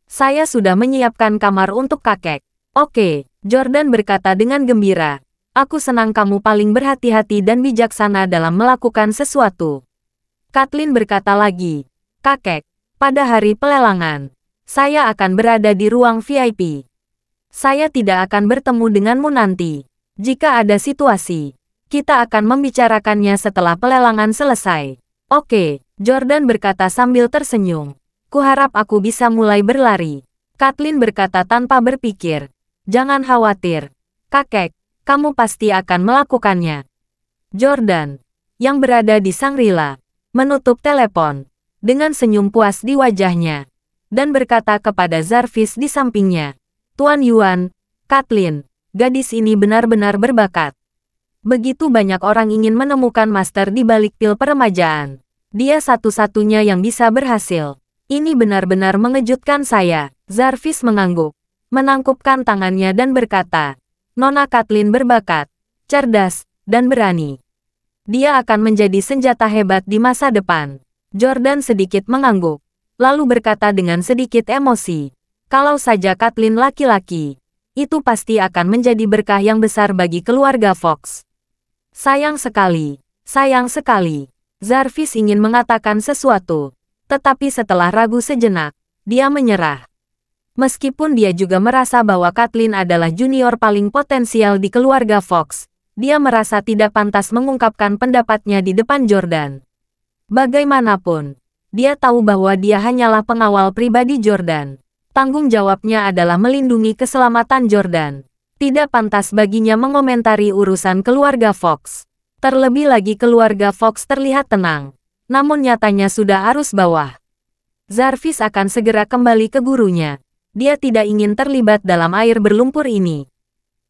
Saya sudah menyiapkan kamar untuk kakek." "Oke," Jordan berkata dengan gembira. "Aku senang kamu paling berhati-hati dan bijaksana dalam melakukan sesuatu." Kathleen berkata lagi, "Kakek, pada hari pelelangan, saya akan berada di ruang VIP. Saya tidak akan bertemu denganmu nanti. Jika ada situasi, kita akan membicarakannya setelah pelelangan selesai." "Oke," Jordan berkata sambil tersenyum. "Kuharap aku bisa mulai berlari." Kathleen berkata tanpa berpikir, "Jangan khawatir, kakek, kamu pasti akan melakukannya." Jordan, yang berada di Shangri-La, menutup telepon, dengan senyum puas di wajahnya, dan berkata kepada Jarvis di sampingnya, "Tuan Yuan, Kathleen, gadis ini benar-benar berbakat. Begitu banyak orang ingin menemukan master di balik pil peremajaan. Dia satu-satunya yang bisa berhasil. Ini benar-benar mengejutkan saya." Jarvis mengangguk, menangkupkan tangannya dan berkata, "Nona Kathleen berbakat, cerdas, dan berani. Dia akan menjadi senjata hebat di masa depan." Jordan sedikit mengangguk, lalu berkata dengan sedikit emosi, "Kalau saja Kathleen laki-laki, itu pasti akan menjadi berkah yang besar bagi keluarga Fox." Sayang sekali, sayang sekali." Jarvis ingin mengatakan sesuatu, tetapi setelah ragu sejenak, dia menyerah. Meskipun dia juga merasa bahwa Kathleen adalah junior paling potensial di keluarga Fox, dia merasa tidak pantas mengungkapkan pendapatnya di depan Jordan. Bagaimanapun, dia tahu bahwa dia hanyalah pengawal pribadi Jordan. Tanggung jawabnya adalah melindungi keselamatan Jordan. Tidak pantas baginya mengomentari urusan keluarga Fox. Terlebih lagi keluarga Fox terlihat tenang, namun nyatanya sudah arus bawah. Jarvis akan segera kembali ke gurunya. Dia tidak ingin terlibat dalam air berlumpur ini.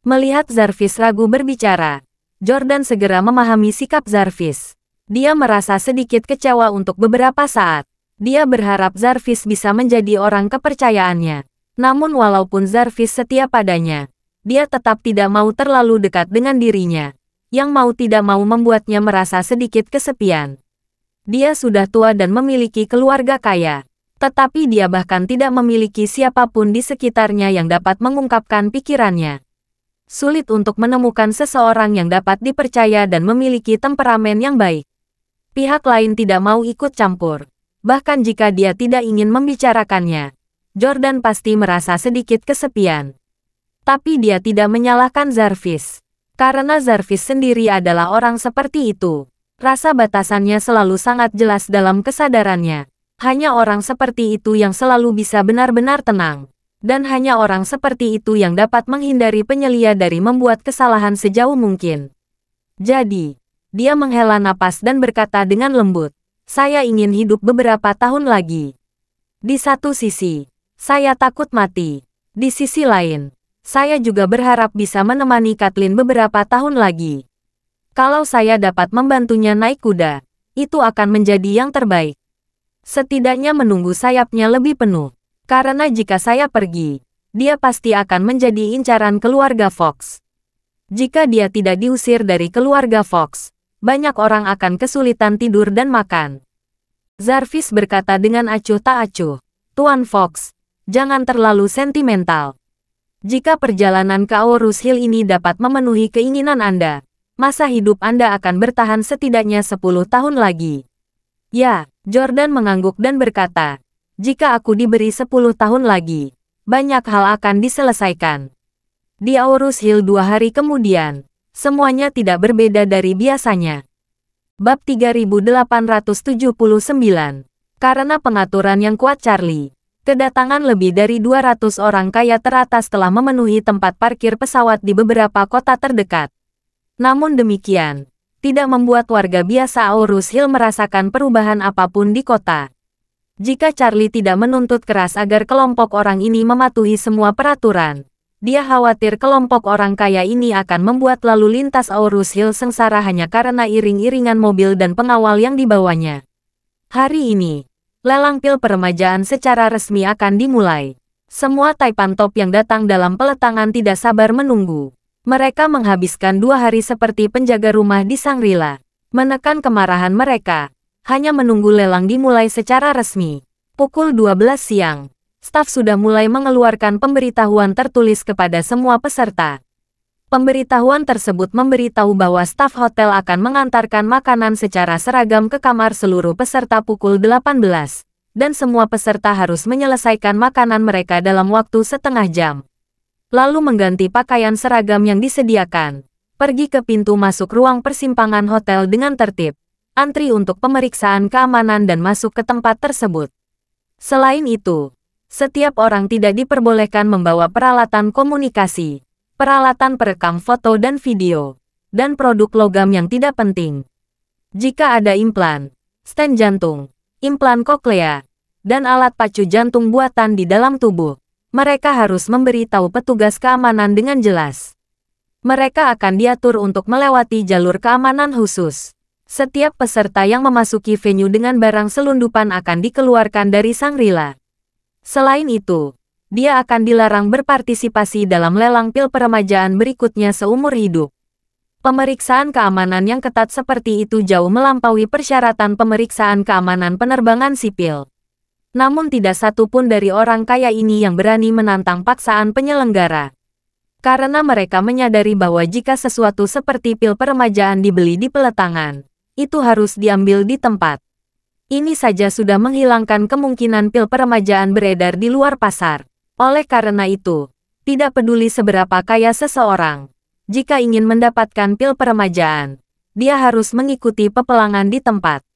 Melihat Jarvis ragu berbicara, Jordan segera memahami sikap Jarvis. Dia merasa sedikit kecewa untuk beberapa saat. Dia berharap Jarvis bisa menjadi orang kepercayaannya. Namun walaupun Jarvis setia padanya, dia tetap tidak mau terlalu dekat dengan dirinya, yang mau tidak mau membuatnya merasa sedikit kesepian. Dia sudah tua dan memiliki keluarga kaya, tetapi dia bahkan tidak memiliki siapapun di sekitarnya yang dapat mengungkapkan pikirannya. Sulit untuk menemukan seseorang yang dapat dipercaya dan memiliki temperamen yang baik. Pihak lain tidak mau ikut campur. Bahkan jika dia tidak ingin membicarakannya, Jordan pasti merasa sedikit kesepian. Tapi dia tidak menyalahkan Jarvis. Karena Jarvis sendiri adalah orang seperti itu. Rasa batasannya selalu sangat jelas dalam kesadarannya. Hanya orang seperti itu yang selalu bisa benar-benar tenang. Dan hanya orang seperti itu yang dapat menghindari penyelia dari membuat kesalahan sejauh mungkin. Jadi, dia menghela napas dan berkata dengan lembut, "Saya ingin hidup beberapa tahun lagi. Di satu sisi, saya takut mati. Di sisi lain, saya juga berharap bisa menemani Kathleen beberapa tahun lagi. Kalau saya dapat membantunya naik kuda, itu akan menjadi yang terbaik. Setidaknya menunggu sayapnya lebih penuh. Karena jika saya pergi, dia pasti akan menjadi incaran keluarga Fox. Jika dia tidak diusir dari keluarga Fox, banyak orang akan kesulitan tidur dan makan." Jarvis berkata dengan acuh tak acuh, "Tuan Fox, jangan terlalu sentimental. Jika perjalanan ke Aurus Hill ini dapat memenuhi keinginan Anda, masa hidup Anda akan bertahan setidaknya 10 tahun lagi." "Ya," Jordan mengangguk dan berkata, "jika aku diberi 10 tahun lagi, banyak hal akan diselesaikan." Di Aurus Hill 2 hari kemudian, semuanya tidak berbeda dari biasanya. Bab 3879. Karena pengaturan yang kuat Charlie, Kedatangan lebih dari 200 orang kaya teratas telah memenuhi tempat parkir pesawat di beberapa kota terdekat. Namun demikian, tidak membuat warga biasa Aurus Hill merasakan perubahan apapun di kota. Jika Charlie tidak menuntut keras agar kelompok orang ini mematuhi semua peraturan, dia khawatir kelompok orang kaya ini akan membuat lalu lintas Aurus Hill sengsara hanya karena iring-iringan mobil dan pengawal yang dibawanya. Hari ini, lelang pil peremajaan secara resmi akan dimulai. Semua Taipan top yang datang dalam peletangan tidak sabar menunggu. Mereka menghabiskan 2 hari seperti penjaga rumah di Shangri-La. Menekan kemarahan mereka, hanya menunggu lelang dimulai secara resmi. Pukul 12 siang, staf sudah mulai mengeluarkan pemberitahuan tertulis kepada semua peserta. Pemberitahuan tersebut memberitahu bahwa staf hotel akan mengantarkan makanan secara seragam ke kamar seluruh peserta pukul 18, dan semua peserta harus menyelesaikan makanan mereka dalam waktu setengah jam. Lalu mengganti pakaian seragam yang disediakan, pergi ke pintu masuk ruang persimpangan hotel dengan tertib, antri untuk pemeriksaan keamanan dan masuk ke tempat tersebut. Selain itu, setiap orang tidak diperbolehkan membawa peralatan komunikasi, peralatan perekam foto dan video, dan produk logam yang tidak penting. Jika ada implan, stent jantung, implan koklea, dan alat pacu jantung buatan di dalam tubuh, mereka harus memberitahu petugas keamanan dengan jelas. Mereka akan diatur untuk melewati jalur keamanan khusus. Setiap peserta yang memasuki venue dengan barang selundupan akan dikeluarkan dari Shangri-La. Selain itu, dia akan dilarang berpartisipasi dalam lelang pil peremajaan berikutnya seumur hidup. Pemeriksaan keamanan yang ketat seperti itu jauh melampaui persyaratan pemeriksaan keamanan penerbangan sipil. Namun tidak satu pun dari orang kaya ini yang berani menantang paksaan penyelenggara. Karena mereka menyadari bahwa jika sesuatu seperti pil peremajaan dibeli di peletangan, itu harus diambil di tempat. Ini saja sudah menghilangkan kemungkinan pil peremajaan beredar di luar pasar. Oleh karena itu, tidak peduli seberapa kaya seseorang, jika ingin mendapatkan pil peremajaan, dia harus mengikuti pepelangan di tempat.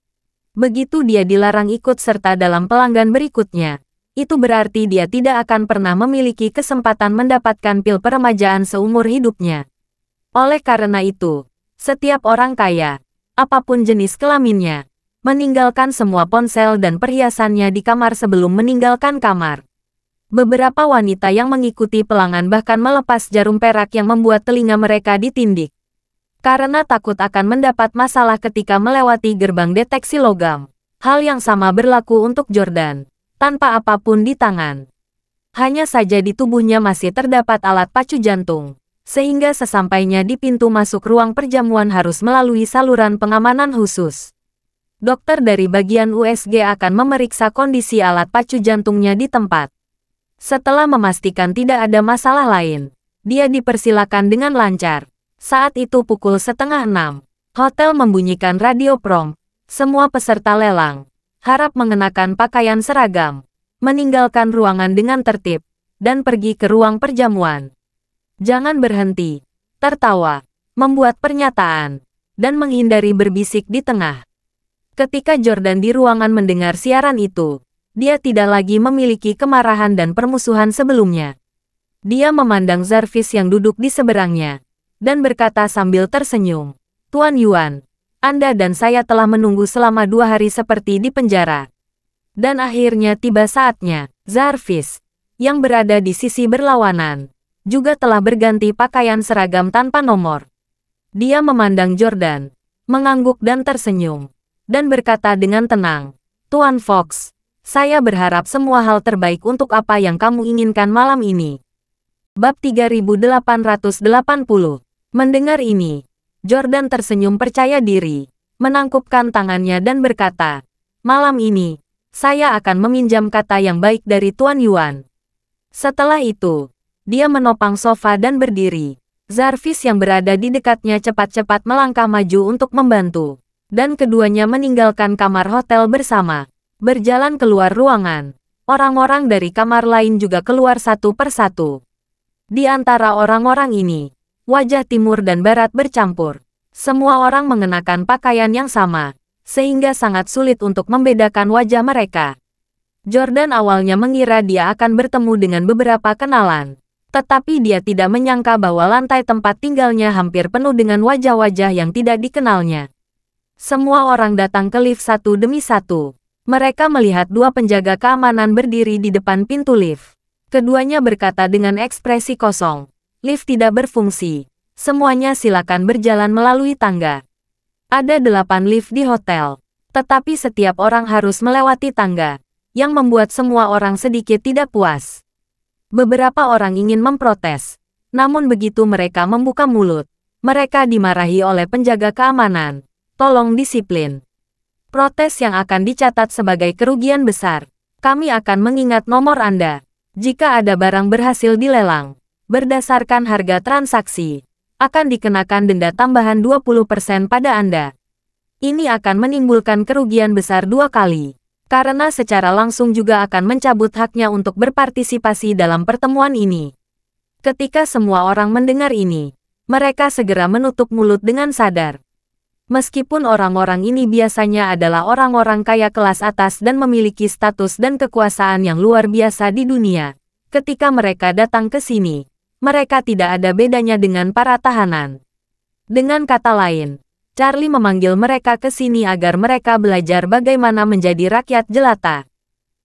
Begitu dia dilarang ikut serta dalam pelanggan berikutnya, itu berarti dia tidak akan pernah memiliki kesempatan mendapatkan pil peremajaan seumur hidupnya. Oleh karena itu, setiap orang kaya, apapun jenis kelaminnya, meninggalkan semua ponsel dan perhiasannya di kamar sebelum meninggalkan kamar. Beberapa wanita yang mengikuti pelanggan bahkan melepas jarum perak yang membuat telinga mereka ditindik. Karena takut akan mendapat masalah ketika melewati gerbang deteksi logam. Hal yang sama berlaku untuk Jordan, tanpa apapun di tangan. Hanya saja di tubuhnya masih terdapat alat pacu jantung, sehingga sesampainya di pintu masuk ruang perjamuan harus melalui saluran pengamanan khusus. Dokter dari bagian USG akan memeriksa kondisi alat pacu jantungnya di tempat. Setelah memastikan tidak ada masalah lain, dia dipersilakan dengan lancar. Saat itu pukul 5:30, hotel membunyikan radio prompt. Semua peserta lelang harap mengenakan pakaian seragam, meninggalkan ruangan dengan tertib, dan pergi ke ruang perjamuan. Jangan berhenti, tertawa, membuat pernyataan, dan menghindari berbisik di tengah. Ketika Jordan di ruangan mendengar siaran itu, dia tidak lagi memiliki kemarahan dan permusuhan sebelumnya. Dia memandang Jarvis yang duduk di seberangnya, dan berkata sambil tersenyum, "Tuan Yuan, Anda dan saya telah menunggu selama 2 hari seperti di penjara. Dan akhirnya tiba saatnya." Jarvis, yang berada di sisi berlawanan, juga telah berganti pakaian seragam tanpa nomor. Dia memandang Jordan, mengangguk dan tersenyum, dan berkata dengan tenang, "Tuan Fox, saya berharap semua hal terbaik untuk apa yang kamu inginkan malam ini." Bab 3880. Mendengar ini, Jordan tersenyum percaya diri, menangkupkan tangannya dan berkata, "Malam ini, saya akan meminjam kata yang baik dari Tuan Yuan." Setelah itu, dia menopang sofa dan berdiri. Jarvis yang berada di dekatnya cepat-cepat melangkah maju untuk membantu, dan keduanya meninggalkan kamar hotel bersama. Berjalan keluar ruangan, orang-orang dari kamar lain juga keluar satu persatu. Di antara orang-orang ini, wajah timur dan barat bercampur. Semua orang mengenakan pakaian yang sama, sehingga sangat sulit untuk membedakan wajah mereka. Jordan awalnya mengira dia akan bertemu dengan beberapa kenalan. Tetapi dia tidak menyangka bahwa lantai tempat tinggalnya hampir penuh dengan wajah-wajah yang tidak dikenalnya. Semua orang datang ke lift satu demi satu. Mereka melihat dua penjaga keamanan berdiri di depan pintu lift. Keduanya berkata dengan ekspresi kosong, "Lift tidak berfungsi. Semuanya silakan berjalan melalui tangga." Ada 8 lift di hotel. Tetapi setiap orang harus melewati tangga, yang membuat semua orang sedikit tidak puas. Beberapa orang ingin memprotes, namun begitu mereka membuka mulut, mereka dimarahi oleh penjaga keamanan. Tolong disiplin. Protes yang akan dicatat sebagai kerugian besar. Kami akan mengingat nomor Anda. Jika ada barang berhasil dilelang, berdasarkan harga transaksi, akan dikenakan denda tambahan 20% pada Anda. Ini akan menimbulkan kerugian besar 2 kali. Karena secara langsung juga akan mencabut haknya untuk berpartisipasi dalam pertemuan ini. Ketika semua orang mendengar ini, mereka segera menutup mulut dengan sadar. Meskipun orang-orang ini biasanya adalah orang-orang kaya kelas atas dan memiliki status dan kekuasaan yang luar biasa di dunia, ketika mereka datang ke sini, mereka tidak ada bedanya dengan para tahanan. Dengan kata lain, Charlie memanggil mereka ke sini agar mereka belajar bagaimana menjadi rakyat jelata.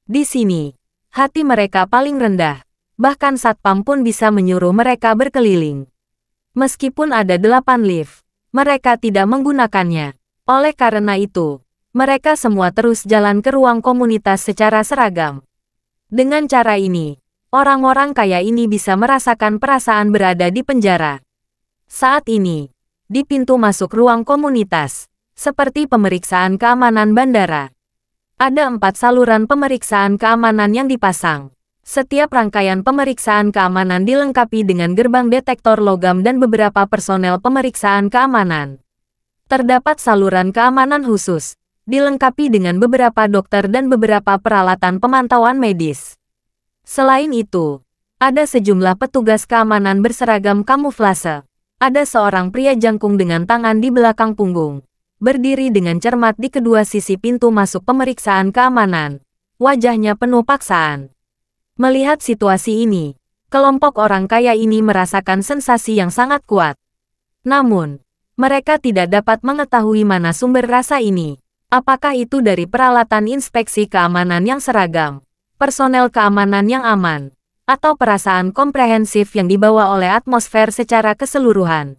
Di sini, hati mereka paling rendah. Bahkan satpam pun bisa menyuruh mereka berkeliling. Meskipun ada 8 lift, mereka tidak menggunakannya. Oleh karena itu, mereka semua terus jalan ke ruang komunitas secara seragam. Dengan cara ini, orang-orang kaya ini bisa merasakan perasaan berada di penjara. Saat ini, di pintu masuk ruang komunitas, seperti pemeriksaan keamanan bandara, ada 4 saluran pemeriksaan keamanan yang dipasang. Setiap rangkaian pemeriksaan keamanan dilengkapi dengan gerbang detektor logam dan beberapa personel pemeriksaan keamanan. Terdapat saluran keamanan khusus, dilengkapi dengan beberapa dokter dan beberapa peralatan pemantauan medis. Selain itu, ada sejumlah petugas keamanan berseragam kamuflase. Ada seorang pria jangkung dengan tangan di belakang punggung, berdiri dengan cermat di kedua sisi pintu masuk pemeriksaan keamanan. Wajahnya penuh paksaan. Melihat situasi ini, kelompok orang kaya ini merasakan sensasi yang sangat kuat. Namun, mereka tidak dapat mengetahui mana sumber rasa ini. Apakah itu dari peralatan inspeksi keamanan yang seragam, personel keamanan yang aman, atau perasaan komprehensif yang dibawa oleh atmosfer secara keseluruhan.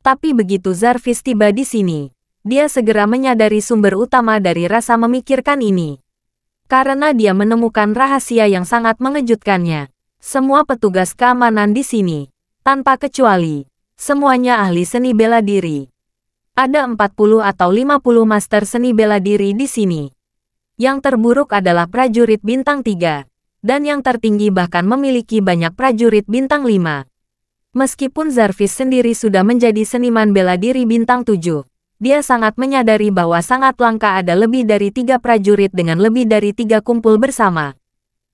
Tapi begitu Jarvis tiba di sini, dia segera menyadari sumber utama dari rasa memikirkan ini. Karena dia menemukan rahasia yang sangat mengejutkannya. Semua petugas keamanan di sini, tanpa kecuali, semuanya ahli seni bela diri. Ada 40 atau 50 master seni bela diri di sini. Yang terburuk adalah prajurit bintang 3. Dan yang tertinggi bahkan memiliki banyak prajurit bintang 5. Meskipun Jarvis sendiri sudah menjadi seniman bela diri bintang 7, dia sangat menyadari bahwa sangat langka ada lebih dari 3 prajurit dengan lebih dari 3 kumpul bersama.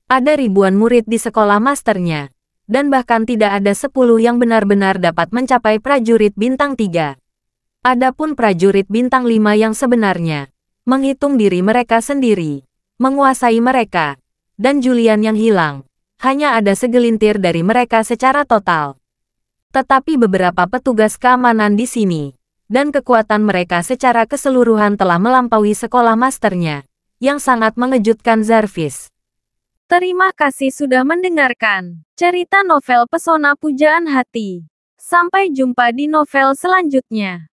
Ada ribuan murid di sekolah masternya, dan bahkan tidak ada 10 yang benar-benar dapat mencapai prajurit bintang 3. Adapun prajurit bintang 5 yang sebenarnya, menghitung diri mereka sendiri, menguasai mereka, dan Julian yang hilang, hanya ada segelintir dari mereka secara total. Tetapi beberapa petugas keamanan di sini, dan kekuatan mereka secara keseluruhan telah melampaui sekolah masternya, yang sangat mengejutkan Jarvis. Terima kasih sudah mendengarkan cerita novel Pesona Pujaan Hati. Sampai jumpa di novel selanjutnya.